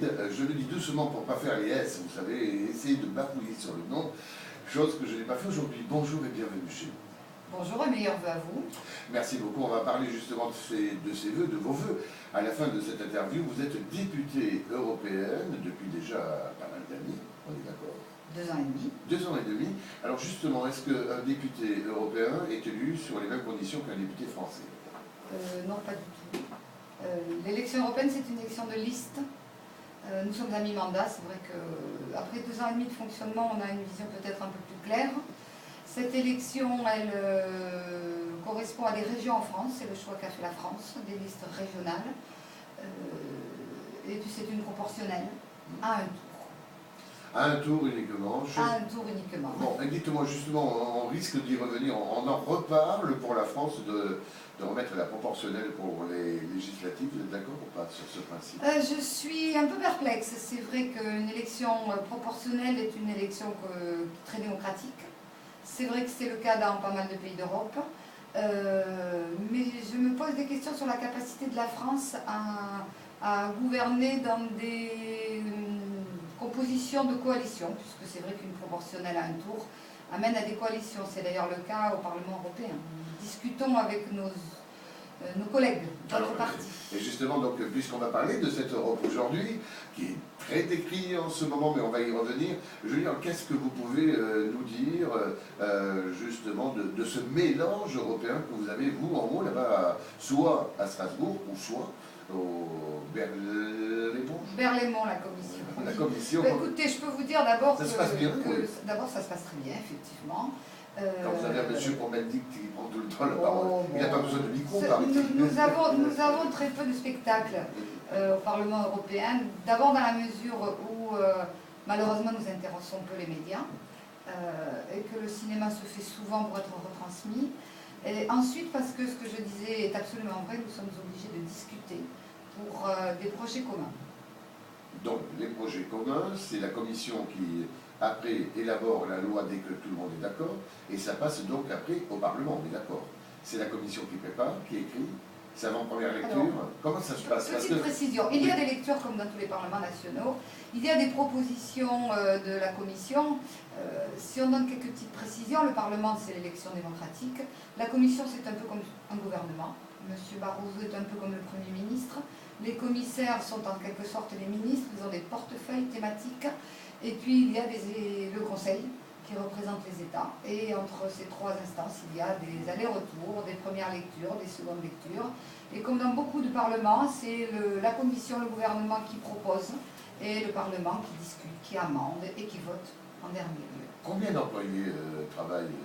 Je le dis doucement pour ne pas faire les S, vous savez, et essayer de bafouiller sur le nom, chose que je n'ai pas fait aujourd'hui. Bonjour et bienvenue chez nous. Bonjour et meilleurs vœux à vous. Merci beaucoup. On va parler justement de ces vœux, de vos vœux. À la fin de cette interview, vous êtes députée européenne depuis déjà pas mal d'années, on est d'accord? 2 ans et demi. 2 ans et demi. Alors justement, est-ce qu'un député européen est élu sur les mêmes conditions qu'un député français? Non, pas du tout. L'élection européenne, c'est une élection de liste. Nous sommes à mi-mandat. C'est vrai qu'après 2 ans et demi de fonctionnement, on a une vision peut-être un peu plus claire. Cette élection, elle correspond à des régions en France. C'est le choix qu'a fait la France, des listes régionales. Et puis c'est une proportionnelle à un tour. À un tour uniquement. À un tour uniquement. Bon, dites-moi justement, on risque d'y revenir, on en reparle pour la France de remettre la proportionnelle pour les législatives. Vous êtes d'accord ou pas sur ce principe? Je suis un peu perplexe. C'est vrai qu'une élection proportionnelle est une élection très démocratique. C'est vrai que c'est le cas dans pas mal de pays d'Europe. Mais je me pose des questions sur la capacité de la France à gouverner dans des compositions de coalition, puisque c'est vrai qu'une proportionnelle à un tour amène à des coalitions. C'est d'ailleurs le cas au Parlement européen. Discutons avec nos collègues d'autres partis. Et justement, donc, puisqu'on va parler de cette Europe aujourd'hui, qui est très décriée en ce moment, mais on va y revenir, Julien, qu'est-ce que vous pouvez nous dire justement de ce mélange européen que vous avez, vous, en haut, là-bas, soit à Strasbourg, ou soit au Berlaymont, la commission. La commission. Bah, écoutez, je peux vous dire d'abord ça se passe bien, d'abord ça se passe très bien, effectivement. Quand vous avez un monsieur Corbendit qui prend tout le temps la parole, il n'a pas besoin de micro, par exemple. Nous avons très peu de spectacles au Parlement européen. D'abord dans la mesure où, malheureusement, nous intéressons peu les médias et que le cinéma se fait souvent pour être retransmis. Et ensuite, parce que ce que je disais est absolument vrai, nous sommes obligés de discuter pour des projets communs. Donc, les projets communs, c'est la commission qui, après, élabore la loi dès que tout le monde est d'accord, et ça passe donc après au Parlement, on est d'accord. C'est la commission qui prépare, qui écrit, c'est avant première lecture. Alors, comment ça se passe? Petite précision, il y a des lectures comme dans tous les parlements nationaux, il y a des propositions de la commission. Si on donne quelques petites précisions, le Parlement c'est l'élection démocratique, la commission c'est un peu comme un gouvernement, M. Barroso est un peu comme le Premier ministre, les commissaires sont en quelque sorte les ministres, ils ont des portefeuilles thématiques, et puis il y a le Conseil qui représente les États, et entre ces 3 instances, il y a des allers-retours, des premières lectures, des secondes lectures, et comme dans beaucoup de parlements, c'est la commission, le gouvernement qui propose, et le Parlement qui discute, qui amende et qui vote en dernier lieu. Combien d'employés travaillent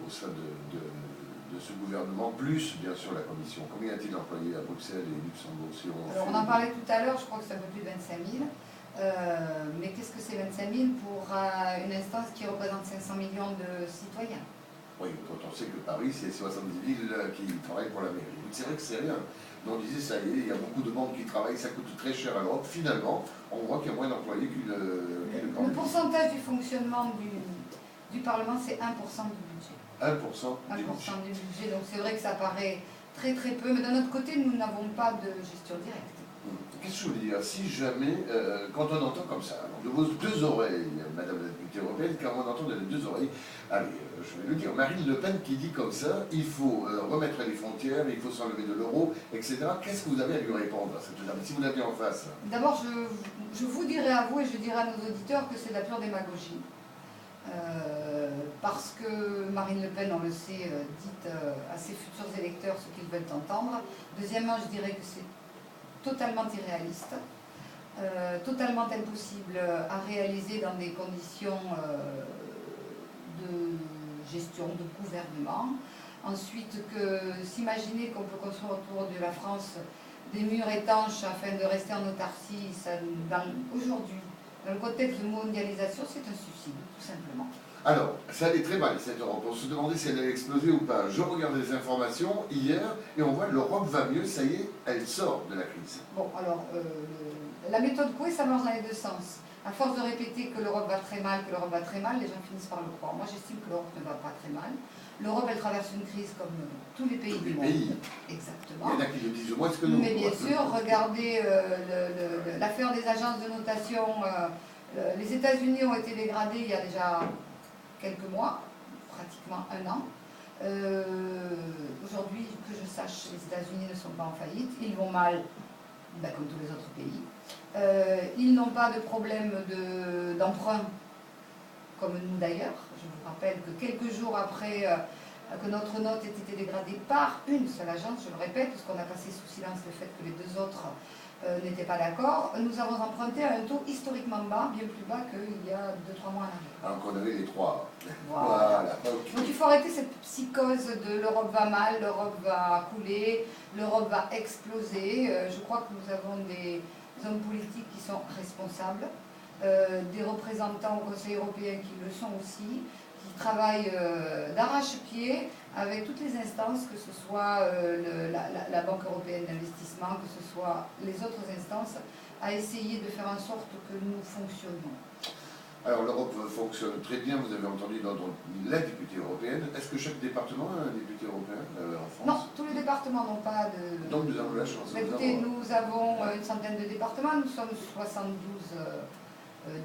au sein de ce gouvernement, plus bien sûr la commission? Combien y a-t-il d'employés à Bruxelles et Luxembourg si Alors, on en parlait tout à l'heure, je crois que c'est un peu plus de 25 000. Mais qu'est-ce que c'est 25 000 pour une instance qui représente 500 millions de citoyens? Oui, quand on sait que Paris, c'est 70 villes qui travaillent pour la mairie. C'est vrai que c'est rien. Mais on disait, ça y est, il y a beaucoup de monde qui travaille, ça coûte très cher à l'Europe. Finalement, on voit qu'il y a moins d'employés Le pourcentage du fonctionnement du Parlement, c'est 1% du budget. 1% du budget. Donc c'est vrai que ça paraît très très peu, mais d'un autre côté, nous n'avons pas de gestion directe. Qu'est-ce que je veux dire? Si jamais, quand on entend comme ça, de vos 2 oreilles, Madame la députée européenne, quand on entend de les 2 oreilles, allez, je vais le dire, Marine Le Pen qui dit comme ça, il faut remettre les frontières, il faut s'enlever de l'euro, etc. Qu'est-ce que vous avez à lui répondre à cette dame, si vous l'aviez en face? D'abord, je vous dirai à vous et je dirai à nos auditeurs que c'est de la pure démagogie. Parce que Marine Le Pen, on le sait, dit à ses futurs électeurs ce qu'ils veulent entendre. Deuxièmement, je dirais que c'est totalement irréaliste, totalement impossible à réaliser dans des conditions de gestion, de gouvernement. Ensuite, que s'imaginer qu'on peut construire autour de la France des murs étanches afin de rester en autarcie, aujourd'hui, dans le contexte de mondialisation, c'est un suicide, tout simplement. Alors, ça allait très mal, cette Europe. On se demandait si elle allait exploser ou pas. Je regarde les informations hier et on voit que l'Europe va mieux, ça y est, elle sort de la crise. Bon, alors, la méthode Coué, ça marche dans les 2 sens. À force de répéter que l'Europe va très mal, les gens finissent par le croire. Moi, j'estime que l'Europe ne va pas très mal. L'Europe, elle traverse une crise comme tous les pays du monde. Exactement. Il y en a qui le disent moins que nous. Mais bien sûr, regardez l'affaire des agences de notation. Les États-Unis ont été dégradés il y a déjà quelques mois, pratiquement un an. Aujourd'hui, que je sache, les États-Unis ne sont pas en faillite. Ils vont mal, comme tous les autres pays. Ils n'ont pas de problème d'emprunt, comme nous d'ailleurs. Je vous rappelle que quelques jours après que notre note ait été dégradée par une seule agence, je le répète, puisqu'on a passé sous silence le fait que les deux autres n'étaient pas d'accord, nous avons emprunté à un taux historiquement bas, bien plus bas qu'il y a 2-3 mois en arrière. Alors qu'on avait les trois. Voilà. Okay. Donc il faut arrêter cette psychose de l'Europe va mal, l'Europe va couler, l'Europe va exploser. Je crois que nous avons des hommes politiques qui sont responsables, des représentants au Conseil européen qui le sont aussi, qui travaillent d'arrache-pied avec toutes les instances, que ce soit la Banque européenne d'investissement, que ce soit les autres instances, à essayer de faire en sorte que nous fonctionnions. Alors l'Europe fonctionne très bien, vous avez entendu dans la députée européenne. Est-ce que chaque département a un député européen en France? Non, tous les départements n'ont pas de... Donc nous avons la chance. Écoutez, nous avons une centaine de départements, nous sommes 72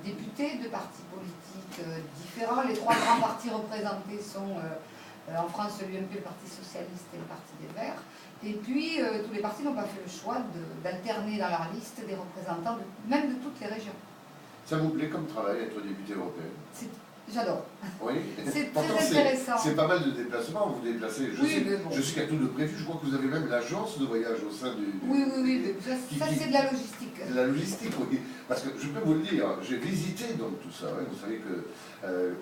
députés de partis politiques différents. Les trois grands partis représentés sont en France l'UMP, le Parti Socialiste et le Parti des Verts. Et puis tous les partis n'ont pas fait le choix d'alterner dans leur liste des représentants même de toutes les régions. Ça vous plaît comme travail, être députée européenne? J'adore. Oui. C'est très intéressant. C'est pas mal de déplacements, vous déplacez. Je sais qu'il y a tout de prévu, je crois que vous avez même l'agence de voyage au sein du... Oui, ça c'est de la logistique. De la logistique, oui. Parce que je peux vous le dire, j'ai visité donc tout ça. Hein. Vous savez que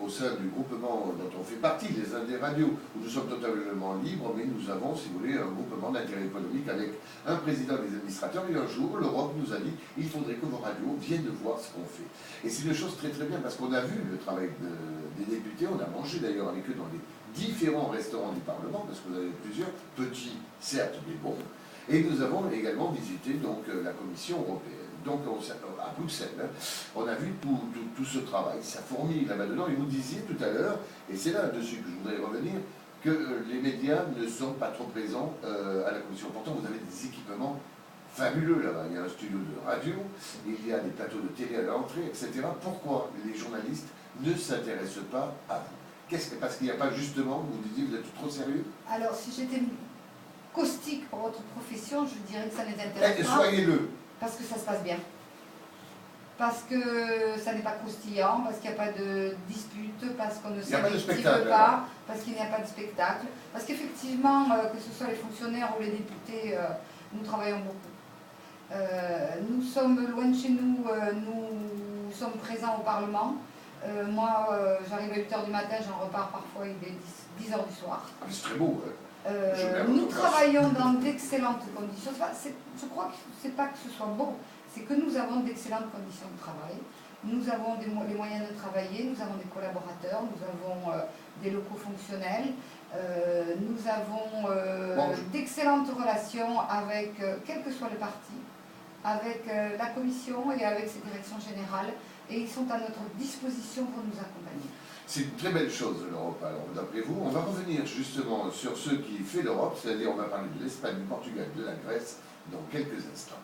au sein du groupement dont on fait partie, les Indes radios, où nous sommes totalement libres, mais nous avons, si vous voulez, un groupement d'intérêt économique avec un président des administrateurs. Et un jour, l'Europe nous a dit, il faudrait que vos radios viennent voir ce qu'on fait. Et c'est une chose très très bien, parce qu'on a vu le travail des députés, on a mangé d'ailleurs avec eux dans les différents restaurants du Parlement, parce que vous avez plusieurs, petits, certes, mais bons. Et nous avons également visité donc, la Commission européenne. Donc à Bruxelles, hein, on a vu tout ce travail, ça fourmille là-bas dedans. Et vous disiez tout à l'heure, et c'est là-dessus que je voudrais revenir, que les médias ne sont pas trop présents à la Commission. Pourtant, vous avez des équipements fabuleux là-bas. Il y a un studio de radio, il y a des plateaux de télé à l'entrée, etc. Pourquoi les journalistes ne s'intéressent pas à vous? Parce qu'il n'y a pas justement, vous disiez, vous êtes trop sérieux? Alors, si j'étais caustique pour votre profession, je dirais que ça ne les intéresse pas. Soyez-le. Parce que ça se passe bien. Parce que ça n'est pas croustillant, parce qu'il n'y a pas de dispute, parce qu'on ne s'invective pas, parce qu'il n'y a pas de spectacle. Parce qu'effectivement, que ce soit les fonctionnaires ou les députés, nous travaillons beaucoup. Nous sommes loin de chez nous, nous sommes présents au Parlement. Moi, j'arrive à 8h du matin, j'en repars parfois, il est 10h du soir. C'est très beau, hein. Nous travaillons dans d'excellentes conditions. Je crois que ce n'est pas que ce soit beau, c'est que nous avons d'excellentes conditions de travail. Nous avons les moyens de travailler, nous avons des collaborateurs, nous avons des locaux fonctionnels, nous avons d'excellentes relations avec, quel que soit le parti, avec la commission et avec ses directions générales, et ils sont à notre disposition pour nous accompagner. C'est une très belle chose, l'Europe. Alors, d'après vous, on va revenir justement sur ce qui fait l'Europe, c'est-à-dire on va parler de l'Espagne, du Portugal, de la Grèce, dans quelques instants.